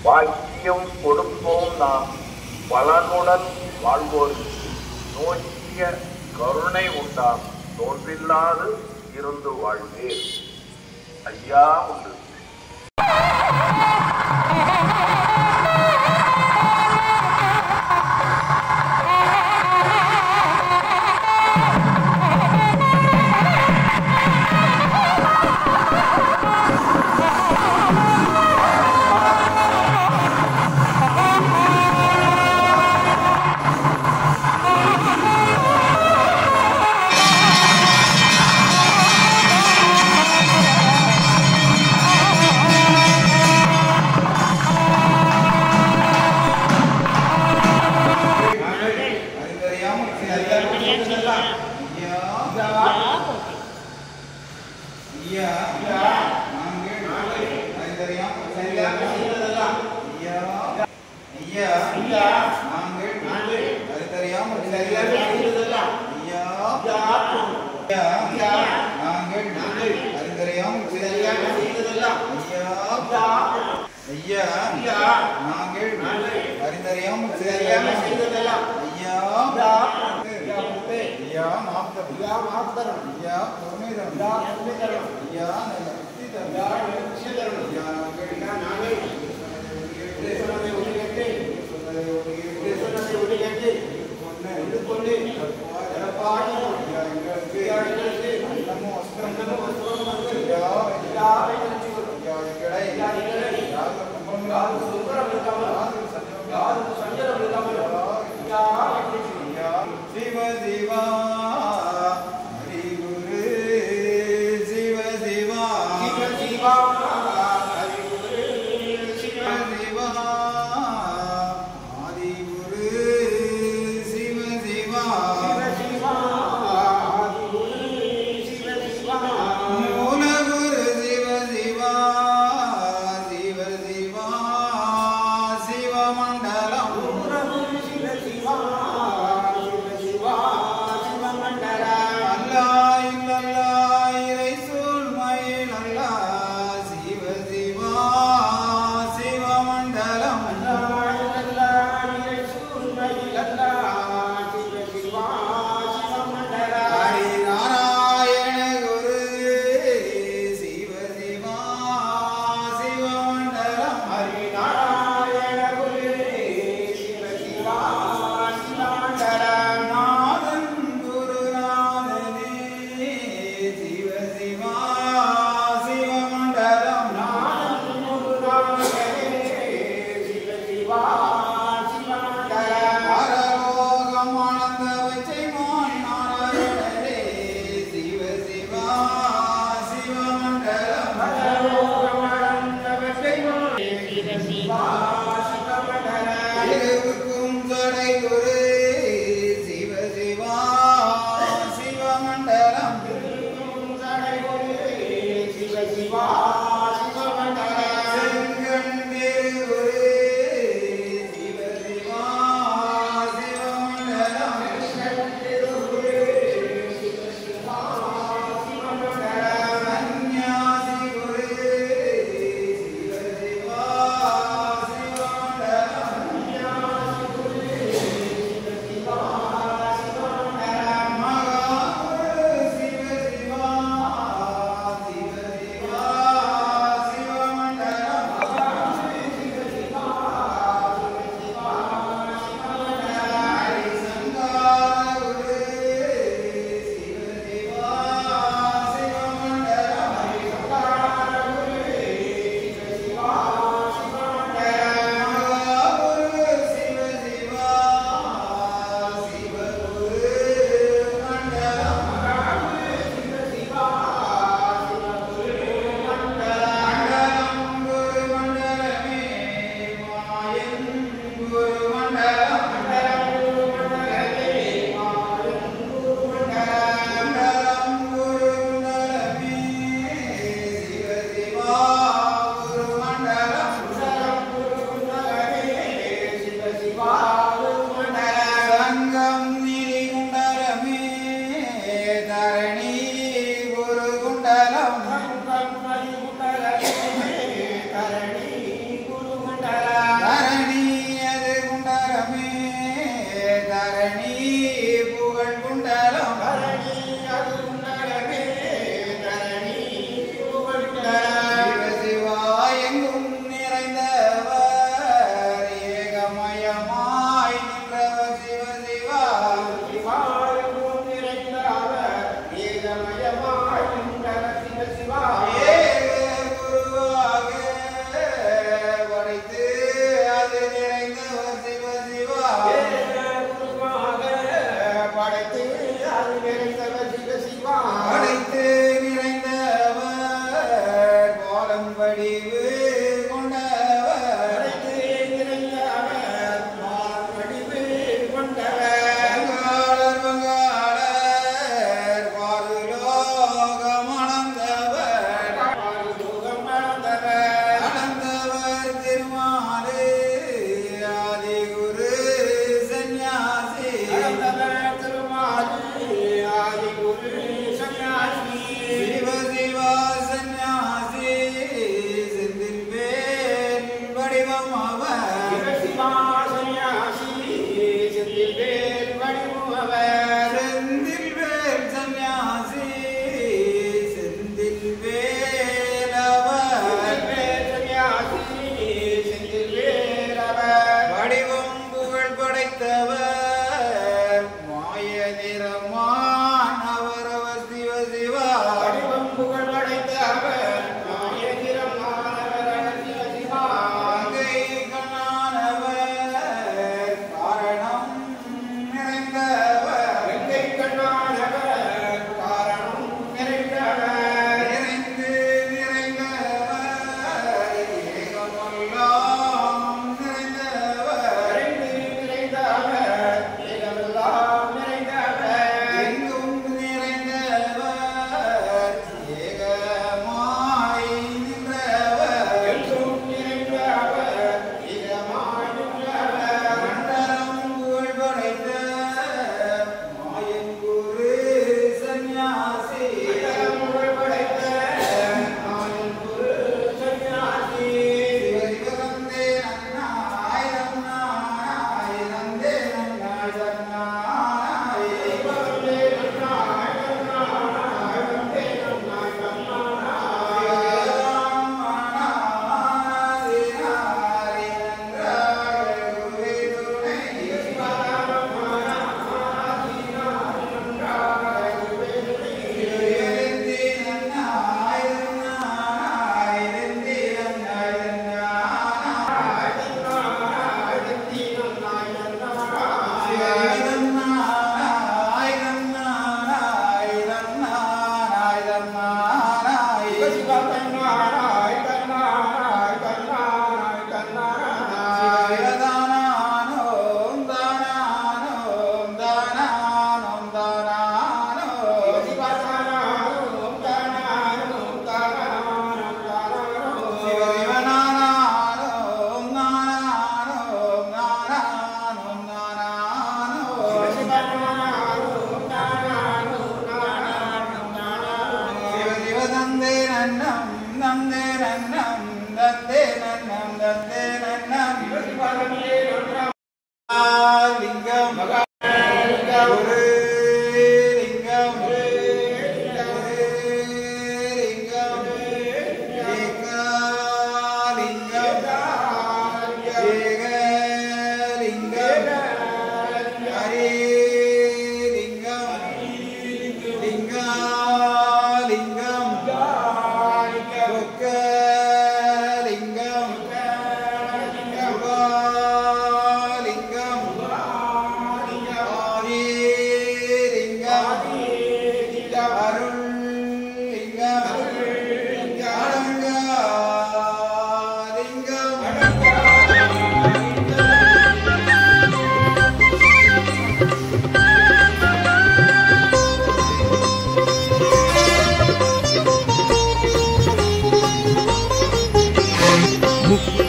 வாக்கியம் கொடுப்போம் நாம் பலனுடன் வாழ்வோருக்கு நோக்கிய கருணை உண்டாம் தோன்றில்லாது இருந்து வாழ்வேன். ஐயா உண்டு. Shiva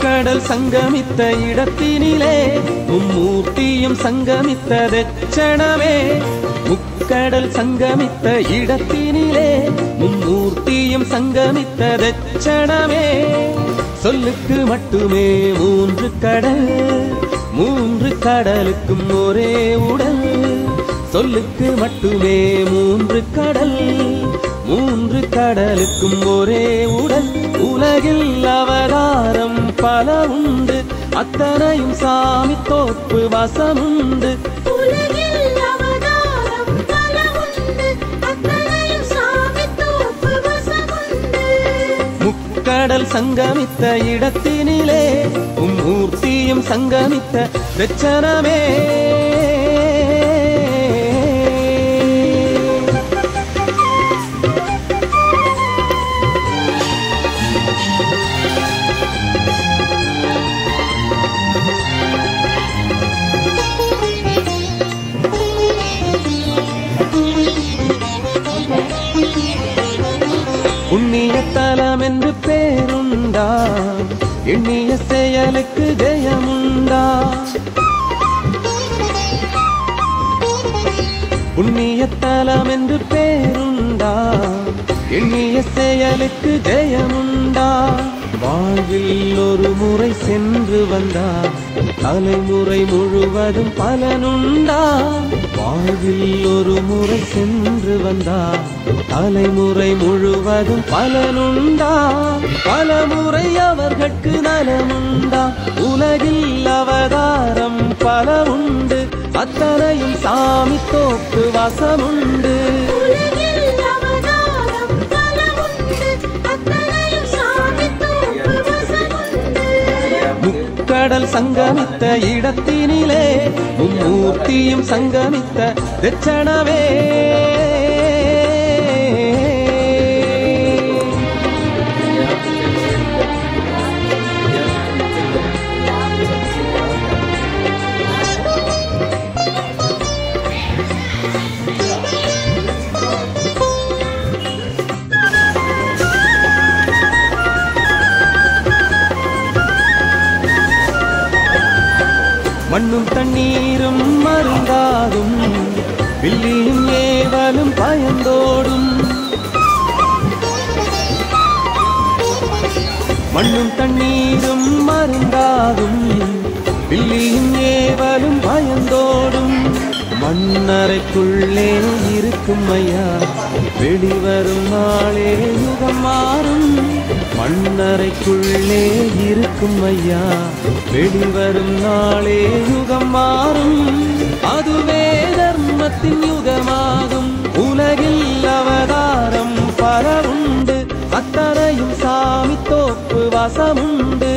கடல் சங்கமித்த இடத்தினிலே மும்மூர்த்தியும் சங்கமித்ததெச்சணமே. முக்கடல் சங்கமித்த இடத்தினிலே மும்மூர்த்தியும் சங்கமித்ததெச்சணமே. சொல்லுக்கு மட்டுமே மூன்று கடல், மூன்று கடலுக்கும் ஒரே உடல். சொல்லுக்கு மட்டுமே மூன்று கடல், மூன்று கடலுக்கும் ஒரே உடல். உலகில் அவதாரம் பல உண்டு, அத்தனையும் சாமி தோப்பு வசமுண்டு. முக்கடல் சங்கமித்த இடத்தினிலே மும்மூர்த்தியும் சங்கமித்த வெச்சனமே. புண்ணிய தலம் என்று பேருண்டா, எண்ணிய செயலுக்கு ஜெயமுண்டா. புண்ணிய தலம் என்று பேருண்டா, எண்ணிய செயலுக்கு ஜெயமுண்டா. வாழ்வில் ஒரு முறை சென்று வந்தார், தலைமுறை முழுவதும் பலனுண்டா. வாழ்வில் ஒரு முறை சென்று வந்தார், தலைமுறை முழுவதும் பலனுண்டா. பலமுறை அவர்களுக்கு நலமுண்டா. உலகில் அவதாரம் பல உண்டு, அத்தனையும் சாமி தோப்பு வசமுண்டு. முக்கடல் சங்கமித்த இடத்தினிலே மும்மூர்த்தியும் சங்கமித்த தெச்சணவே. மண்ணும் தண்ணீரும் மருந்தாகும் வில்லியும் ஏவலும் பயந்தோடும் மண்ணும் தண்ணீரும் மருந்தாகும் வில்லியும் ஏவலும் பயந்தோடும் மண்ணறைக்குள்ளே இருக்கும் ஐயா வெளிவரும் நாளே யுகம் மாறும் மண்ணறைக்குள்ளே இருக்கும் ஐயா வெளிவரும் நாளே யுகம் மாறும் அதுவே தர்மத்தின் யுகமாகும் உலகில் அவதாரம் பல உண்டு அத்தனையும் சாமி தோப்பு வசமுண்டு